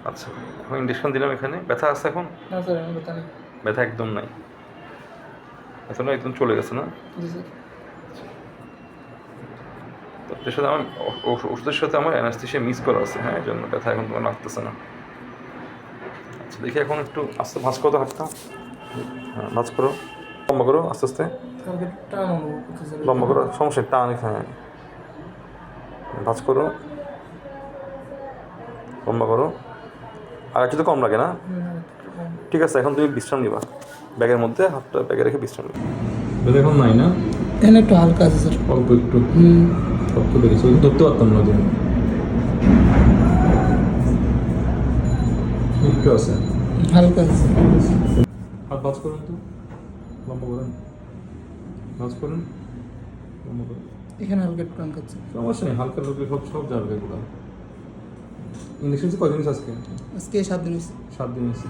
আচ্ছা, এখন ইঞ্জেকশন দিলাম এখানে। ব্যথা আছে এখন? না স্যার, আমার ব্যথা নেই। ব্যথা একদম নাই? ব্যথা না একদম চলে গেছে না? জি স্যার। তো এর সাথে আমার ওষুধের সাথে আমার অ্যানাস্থেশিয়া মিস করা আছে, হ্যাঁ, এই জন্য ব্যথা এখন তোমার লাগতেছে না। আচ্ছা, দেখি এখন একটু আস্তে ভাঁজ করো হাতটা। হ্যাঁ, ভাঁজ করো, লম্বা করো আস্তে আস্তে, কালকে টান অনুভব করতেছে। লম্বা করো, সমস্যা নেই, টান, হ্যাঁ, ভাঁজ করো, লম্বা করো। আর একটু তো কম লাগে না? ঠিক আছে, এখন তুমি বিশ্রাম নিবা, ব্যাগের মধ্যে হাতটা ব্যাগে রেখে বিশ্রাম নিবা। ব্যথা এখন নাই না? এখানে একটু হালকা আছে স্যার। অল্প একটু শক্ত লেগেছে, ধরতে পারতাম না যে একটু আছে, হালকা আছে। হাত ভাঁজ করুন তো, লম্বা করেন, ভাঁজ করেন, লম্বা করেন। এখানে হালকা একটু টান খাচ্ছে। সমস্যা নেই, হালকা লোকে সব সব যাবে এগুলো। ইঞ্জেকশন কয়দিন আজকে? আজকে 7 দিন হয়েছে। 7 দিন আছে।